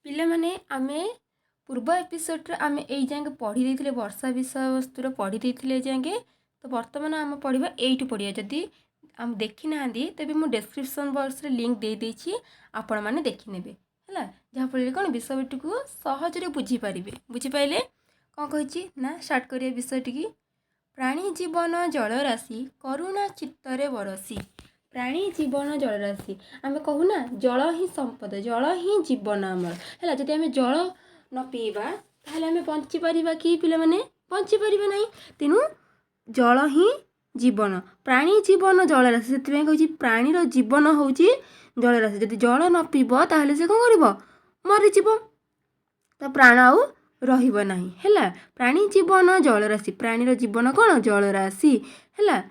पिला माने आमे पूर्व एपिसोड आमे एई जांगे पढ़ी देथिले वर्षा विषय वस्तुर पढ़ी देथिले जांगे। तो वर्तमान आम पढ़िबा एइटु पढ़िया जदि आम देखि नांदी तबे मु डिस्क्रिप्शन बॉक्स रे लिंक दे देछि आपण माने देखि नेबे हला जहा फल कोन विषयटी को सहज रे बुझी परिबे। बुझी पाइले कोन कहिछि ना स्टार्ट करिया विषयटी की प्राणी जीवन जलराशि करुणा चित्तरे बरसी। प्राणी जीवन जलराशि आम कहूना जल ही संपद जल ही जीवन आमर है। जदि आम जल न पीवा ताहले आम बंची पारिबा कि पिला माने बंची पारिबा नहीं। तेणु जल ही जीवन प्राणी जीवन जलराशि से कही प्राणीर जीवन हूँ जलराशि। जदि जल न पीब ताहले से कौन कर मरीज तो प्राण आउ रहिब नाही हैला। प्राणी जीवन जलराशि प्राणीर जीवन कौन जलराशि हैला।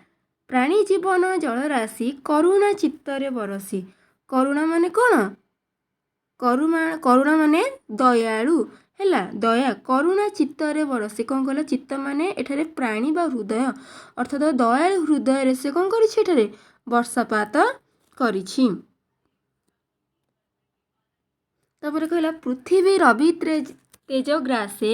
प्राणी जीवन जलराशि करुणा चित्तरे बरसी। करुणा माने कौन करुणा माने दयालु हैला। दया करुणा चित्तरे बरसी कौन कहला चित्त माने एठारे प्राणी बा हृदय अर्थात दयालु हृदय रे से कौन करिछि एठारे वर्षापात करिछि। तापर कहला पृथ्वी रवि तेज ग्रासे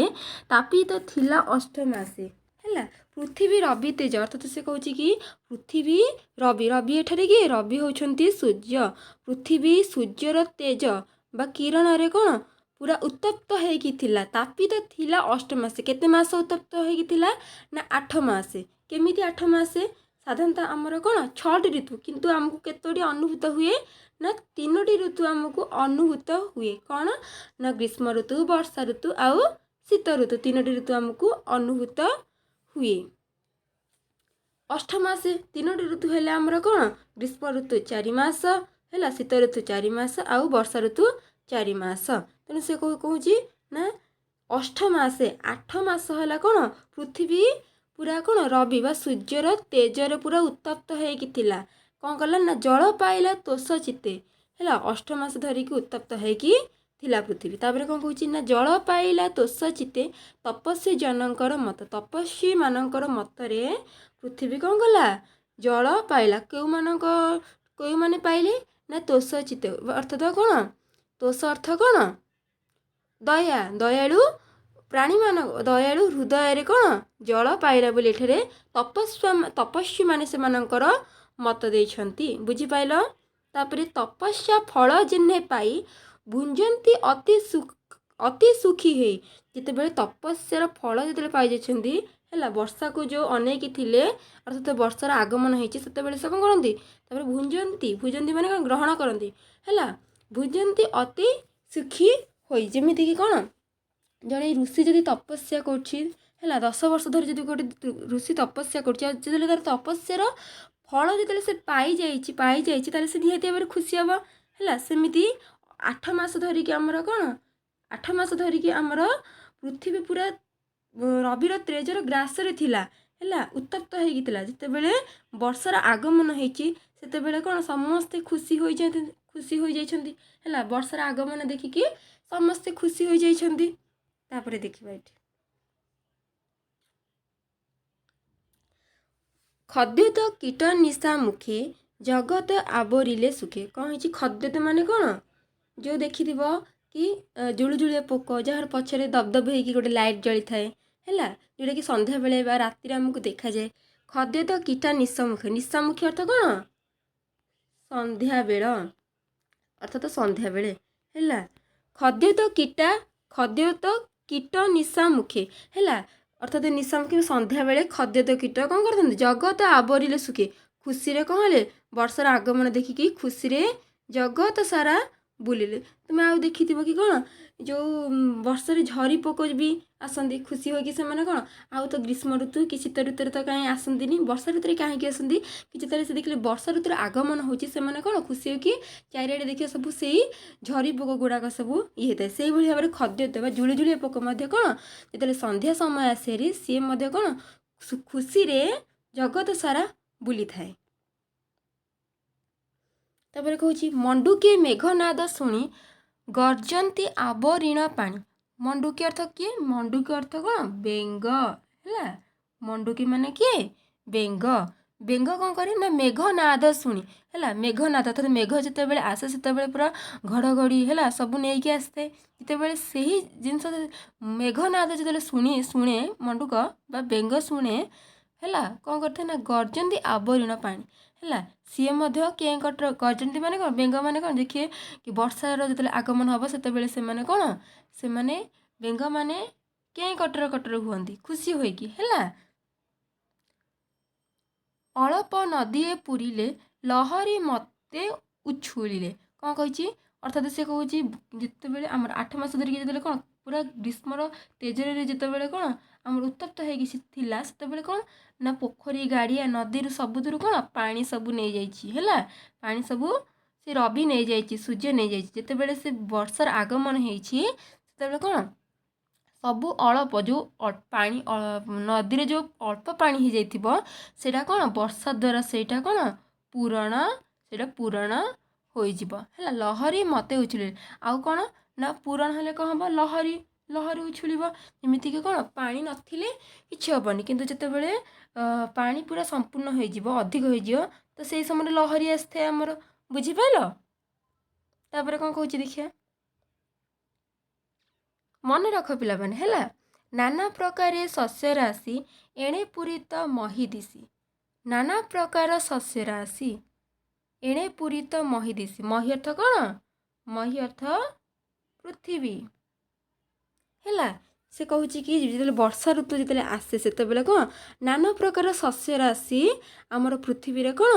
तापित थिला अष्टमासे हैला। पृथ्वी रवि तेज अर्थात से कहूँ कि पृथ्वी रवि रवि एठारे किए रवि होउछंती सूर्य। पृथ्वी सूर्यर तेज बा किरण रे कौन पूरा उत्तप्त होइकी थिला। तापित थिला अष्टमासे केते मास उत्तप्त होइकी थिला ना 8 मासे। केमिति 8 मासे साधारणतः आमर कौन 6टी ऋतु किंतु आमको केतोटी अनुभूत हुए ना 3टी ऋतु आमको अनुभूत हुए कौन ना ग्रीष्म ऋतु वर्षा ऋतु आउ शीत ऋतु 3टी ऋतु आमको अनुभूत हुए। अष्टमासे 3टी ऋतु हेले आमर कौन ग्रीष्म ऋतु 4 मास है शीत ऋतु 4 मास आउ वर्षा ऋतु 4 मास। तेणु से कहूँ ना अष्टमासे 8 मास है कौन पृथ्वी पूरा कौन रवि बा सूर्यर तेजर पूरा उत्तप्त होइकी थिला। कौन कला ना जल पाइला तोष चित्ते है 8 मास धरिकी उत्तप्त होइकी थिला पृथ्वी। तापर कौन कहूँ ना जल पाइला तोष चित्ते तपस्वी जनकर मत। तपस्वी मानकर मतरे पृथ्वी कौन कला जल पाइला क्यों माने पाइले ना तोष चित्ते अर्थात कौन तोष अर्थ कौन दया दयालु प्राणी मान दयालु हृदय रे कौन जल पाइला बोली एठारे तपस्वी माने से मानकर मत देइछंती। बुझी पाइल। तापरे तपस्या फल जिन्हे पाई भुंजंती अति सुखी है। जिते बेले तपस्यार फल जिते पाई जाइछंती है वर्षा को जो अनेकी थिले अर्थात वर्षार आगमन होइछि सेते बेले से कौन करंती तापरे भुंजंती भुंजंती माने कौन ग्रहण करंती है। भुंजंती अति सुखी होई जेमिति कि कौन जड़े ऋषि जदि तपस्या कर 10 वर्ष धरी जदि गोटे ऋषि तपस्या कर तपस्यार फल जो से पाई जाइए से निहती भाव खुशी हम है। सेमती 8 मास धरिकी आमर कौन 8 मास धरिकी आमर पृथ्वी पूरा रविर तेजर ग्रास रे थिला है उत्तप्त होइकी थिला। जिते बेले वर्षार आगमन होइछि सेते बेले कौन समस्ते खुशी हो जाइछंती है। वर्षार आगमन देखिकी समस्ते खुशी हो जाइछंती। तापरे देखिबा एठी खद्योत कीट निशा मुखे जगत आवरिले सुखे। कौन है खद्योत माने कौन जो देखि कि जुलुजुलिया पोक जार पछरे दबदब होइकी गोटे लाइट जली थाए है जोटा कि संध्या बेले बा राति आमको देखा जाए। खद्योत कीट निशा मुखे अर्थ कौन संध्या बेल अर्थात संध्या बेले है। खद्योत कीट निशा मुखे है अर्थात निशा मुखे संध्या बेले खद्योत कीट कौन करते जगत आवरिले सुखे खुशी रे कौन हेले वर्षार आगमन देखिकी खुशी रे जगत सारा बुलिले। तुम आउ देखि कि कौन जो वर्षार झरी पोक भी आसती खुशी होगी से मैंने कौन आउ तो ग्रीष्म ऋतु कि शीत ऋतु तो कहीं आसती वर्षा ऋतु कहीं आसती कि जिते से देखिए वर्षा ऋतुर आगमन होची से मैंने कौन खुशी हो कि चारिआडे देखिए सब से झरी पोक गुड़ाक सब ये होता है। से भाव में खद्योत जुलुजुलिया पोक कौन जो संध्या समय आसे सी कौन खुशी रे जगत सारा बुली थाए। तापर कहूँ मंडुके मेघनाद शुणी गर्जंती आवरीण पानी। मंडुकी अर्थ किए मंडुकी अर्थ कौन बेंग है। मंडुकी माने किए बेंग ବେଙ୍ଗ କ'ଣ କରେ ନା ମେଘ ନାଦ ଶୁଣି ହେଲା ମେଘ ନାଦ ଅର୍ଥାତ୍ ମେଘ ଯେତେବେଳେ ଆସେ ସେତେବେଳେ ପୁରା ଘଡ଼ଘଡ଼ି ହେଲା ସବୁ ନେଇକି ଆସିଥାଏ। ଯେତେବେଳେ ସେହି ଜିନିଷ ମେଘ ନାଦ ଯେତେବେଳେ ଶୁଣେ ମଣ୍ଡୁକ ବା ବେଙ୍ଗ ଶୁଣେ ହେଲା କ'ଣ କରିଥାଏ ନା ଗର୍ଜନ୍ତି ଆବରୀଣ ପାଣି ହେଲା ସିଏ ମଧ୍ୟ କେଁ କଟର ଗର୍ଜନ୍ତି ମାନେ କ'ଣ ବେଙ୍ଗମାନେ କ'ଣ ଦେଖିବେ କି ବର୍ଷାର ଯେତେବେଳେ ଆଗମନ ହେବ ସେତେବେଳେ ସେମାନେ ବେଙ୍ଗମାନେ କେଁ କଟର କଟର ହୁଅନ୍ତି ଖୁସି ହୋଇକି ହେଲା। ଅଳପ ନଦୀଏ ପୁରିଲେ ଲହରୀ ମତେ ଉଛୁଳିଲେ କ'ଣ କହିଛି ଅର୍ଥାତ୍ ସେ କହୁଛି ଯେତେବେଳେ ଆମର 8 ମାସ ଧରିକି ଯେତେବେଳେ କ'ଣ ପୁରା ଗ୍ରୀଷ୍ମର ତେଜରେ ଯେତେବେଳେ କ'ଣ ଆମର ଉତ୍ତପ୍ତ ହେଇକି ଥିଲା ସେତେବେଳେ କ'ଣ ନା ପୋଖରୀ ଗାଡ଼ିଆ ନଦୀରୁ ସବୁଥିରୁ କ'ଣ ପାଣି ସବୁ ନେଇଯାଇଛି ହେଲା ପାଣି ସବୁ ସେ ରବି ନେଇଯାଇଛି ସୂର୍ଯ୍ୟ ନେଇଯାଇଛି। ଯେତେବେଳେ ସେ ବର୍ଷାର ଆଗମନ ହେଇଛି ସେତେବେଳେ କ'ଣ ସବୁ ଅଳ୍ପ ଯେଉଁ ପାଣି ନଦୀରେ ଯେଉଁ ଅଳ୍ପ ପାଣି ହେଇଯାଇଥିବ ସେଇଟା କ'ଣ ବର୍ଷା ଦ୍ୱାରା ସେଇଟା କ'ଣ ପୂରଣ ହୋଇଯିବ ହେଲା। ଲହରୀ ମତେ ଉଛୁଳିଲେ ଆଉ କ'ଣ ନା ପୂରଣ ହେଲେ କ'ଣ ହେବ ଲହରୀ ଉଛୁଳିବ ଯେମିତିକି କ'ଣ ପାଣି ନଥିଲେ କିଛି ହେବନି କିନ୍ତୁ ଯେତେବେଳେ ପାଣି ପୁରା ସମ୍ପୂର୍ଣ୍ଣ ହୋଇଯିବ ଅଧିକ ହୋଇଯିବ ତ ସେଇ ସମୟରେ ଲହରୀ ଆସିଥାଏ ଆମର ବୁଝିପାରିଲ। ତାପରେ କ'ଣ କହୁଛି ଦେଖିବା ମନେ ରଖ ପିଲାମାନେ ହେଲା ନାନା ପ୍ରକାରେ ଶସ୍ୟ ରାଶି ଏଣେ ପୂରିତ ମହି ଦିଶି ନାନା ପ୍ରକାର ଶସ୍ୟ ରାଶି ଏଣେ ପୂରିତ ମହି ଦିଶି ମହି ଅର୍ଥ କ'ଣ ମହି ଅର୍ଥ ପୃଥିବୀ ହେଲା। ସେ କହୁଛି କି ଯେତେବେଳେ ବର୍ଷା ଋତୁ ଯେତେବେଳେ ଆସେ ସେତେବେଳେ କ'ଣ ନାନା ପ୍ରକାର ଶସ୍ୟ ରାଶି ଆମର ପୃଥିବୀରେ କ'ଣ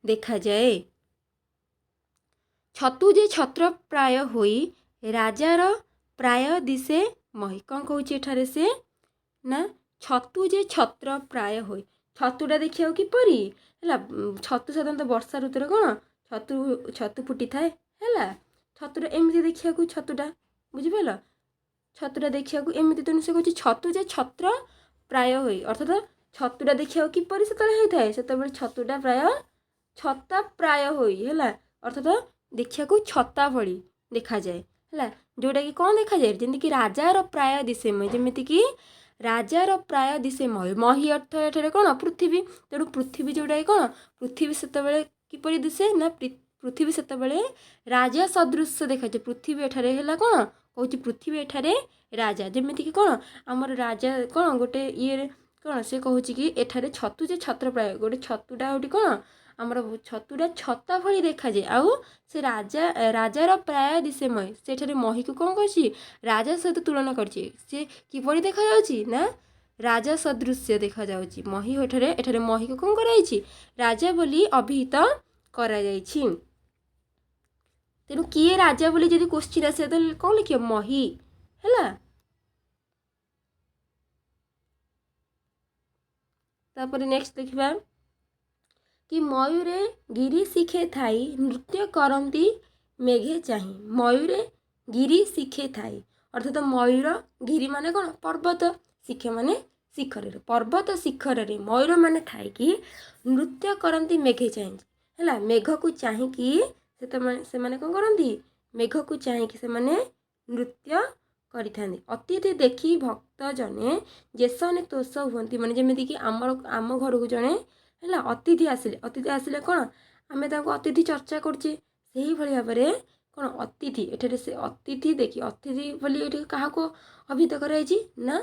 ଦେଖାଯାଏ। ଛତୁ ଯେ ଛତ୍ର ପ୍ରାୟ ହୋଇ ରାଜାର ପ୍ରାୟ ଦିଶେ ମହି କ'ଣ କହୁଛି ଏଠାରେ ସେ ନା ଛତୁ ଯେ ଛତ୍ର ପ୍ରାୟ ହୋଇ ଛତୁଟା ଦେଖିବାକୁ କିପରି ହେଲା ଛତୁ ସାଧାରଣତଃ ବର୍ଷା ଋତୁରେ କ'ଣ ଛତୁ ଫୁଟିଥାଏ ହେଲା ଛତୁଟା ଏମିତି ଦେଖିବାକୁ ଛତୁଟା ବୁଝିପାରିଲ ଛତୁଟା ଦେଖିବାକୁ ଏମିତି ତେଣୁ ସେ କହୁଛି ଛତୁ ଯେ ଛତ୍ର ପ୍ରାୟ ହୋଇ ଅର୍ଥାତ୍ ଛତୁଟା ଦେଖିବାକୁ କିପରି ସେତେବେଳେ ହେଇଥାଏ ସେତେବେଳେ ଛତୁଟା ଛତା ପ୍ରାୟ ହୋଇ ହେଲା ଅର୍ଥାତ୍ ଦେଖିବାକୁ ଛତା ଭଳି ଦେଖାଯାଏ ହେଲା ଯେଉଁଟାକି କ'ଣ ଦେଖାଯାଏ ଯେମିତିକି ରାଜାର ପ୍ରାୟ ଦିଶେ ମହି ଯେମିତିକି ରାଜାର ପ୍ରାୟ ଦିଶେ ମହି ଅର୍ଥ ଏଠାରେ କ'ଣ ପୃଥିବୀ ତେଣୁ ପୃଥିବୀ ଯେଉଁଟାକି କ'ଣ ପୃଥିବୀ ସେତେବେଳେ କିପରି ଦିଶେ ନା ପୃଥିବୀ ସେତେବେଳେ ରାଜା ସଦୃଶ ଦେଖାଯାଏ ପୃଥିବୀ ଏଠାରେ ହେଲା କ'ଣ କହୁଛି ପୃଥିବୀ ଏଠାରେ ରାଜା ଯେମିତିକି କ'ଣ ଆମର ରାଜା କ'ଣ ଗୋଟେ ଇଏରେ କ'ଣ ସେ କହୁଛି କି ଏଠାରେ ଛତୁ ଯେ ଛତ୍ର ପ୍ରାୟ ଗୋଟେ ଛତୁଟା ଗୋଟେ କ'ଣ ଆମର ଛତୁଟା ଛତା ଭଳି ଦେଖାଯାଏ ଆଉ ସେ ରାଜାର ପ୍ରାୟ ଦିଶେ ମହି ସେଠାରେ ମହିକୁ କ'ଣ କରିଛି ରାଜା ସହିତ ତୁଳନା କରିଛି ସେ କିପରି ଦେଖାଯାଉଛି ନା ରାଜା ସଦୃଶ୍ୟ ଦେଖାଯାଉଛି ମହି ଏଠାରେ ମହିକୁ କ'ଣ କରାଯାଇଛି ରାଜା ବୋଲି ଅଭିହିତ କରାଯାଇଛି। ତେଣୁ କିଏ ରାଜା ବୋଲି ଯଦି କୋଶ୍ଚିନ୍ ଆସେ ତାହେଲେ କ'ଣ ଲେଖିବ ମହି ହେଲା। ତାପରେ ନେକ୍ସଟ ଦେଖିବା କି ମୟୂରେ ଗିରି ଶିଖେ ଥାଇ ନୃତ୍ୟ କରନ୍ତି ମେଘେ ଚାହିଁ ମୟୂରେ ଗିରି ଶିଖେ ଥାଇ ଅର୍ଥାତ୍ ମୟୂର ଗିରି ମାନେ କ'ଣ ପର୍ବତ ଶିଖେ ମାନେ ଶିଖରରେ ପର୍ବତ ଶିଖରରେ ମୟୂର ମାନେ ଥାଇକି ନୃତ୍ୟ କରନ୍ତି ମେଘେ ଚାହିଁ ହେଲା ମେଘକୁ ଚାହିଁକି ସେମାନେ କ'ଣ କରନ୍ତି ମେଘକୁ ଚାହିଁକି ସେମାନେ ନୃତ୍ୟ କରିଥାନ୍ତି। ଅତିଥି ଦେଖି ଭକ୍ତ ଜଣେ ଯେସନେ ତୋଷ ହୁଅନ୍ତି ମାନେ ଯେମିତିକି ଆମ ଘରକୁ ଜଣେ ହେଲା ଅତିଥି ଆସିଲେ କ'ଣ ଆମେ ତାଙ୍କୁ ଅତିଥି ଚର୍ଚ୍ଚା କରୁଛେ ସେହିଭଳି ଭାବରେ କ'ଣ ଅତିଥି ଏଠାରେ ସେ ଅତିଥି ବୋଲି ଏଠି କାହାକୁ ଅଭିହିତ କରାଯାଇଛି ନା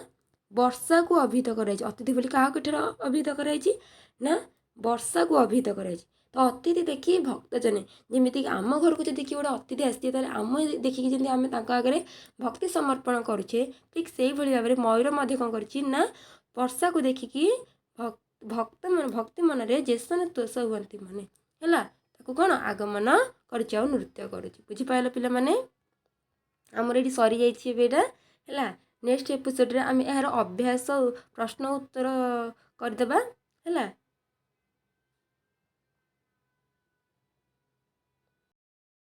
ବର୍ଷାକୁ ଅଭିହିତ କରାଯାଇଛି ଅତିଥି ବୋଲି କାହାକୁ ଏଠାରେ ଅଭିହିତ କରାଯାଇଛି ନା ବର୍ଷାକୁ ଅଭିହିତ କରାଯାଇଛି। ତ ଅତିଥି ଦେଖି ଭକ୍ତ ଜଣେ ଯେମିତିକି ଆମ ଘରକୁ ଯଦି କିଏ ଗୋଟେ ଅତିଥି ଆସିଛି ତାହେଲେ ଆମେ ଦେଖିକି ଯେମିତି ଆମେ ତାଙ୍କ ଆଗରେ ଭକ୍ତି ସମର୍ପଣ କରୁଛେ ଠିକ୍ ସେଇଭଳି ଭାବରେ ମୟୂର ମଧ୍ୟ କ'ଣ କରିଛି ନା ବର୍ଷାକୁ ଦେଖିକି ଭକ୍ତି ମନରେ ଯେସନେ ତୋଷ ହୁଅନ୍ତି ମାନେ ହେଲା ତାକୁ କ'ଣ ଆଗମନ କରୁଛି ଆଉ ନୃତ୍ୟ କରୁଛି ବୁଝିପାରିଲ ପିଲାମାନେ। ଆମର ଏଠି ସରିଯାଇଛି ଏବେ ଏଇଟା ହେଲା ନେକ୍ସଟ ଏପିସୋଡ଼ରେ ଆମେ ଏହାର ଅଭ୍ୟାସ ପ୍ରଶ୍ନ ଉତ୍ତର କରିଦେବା ହେଲା।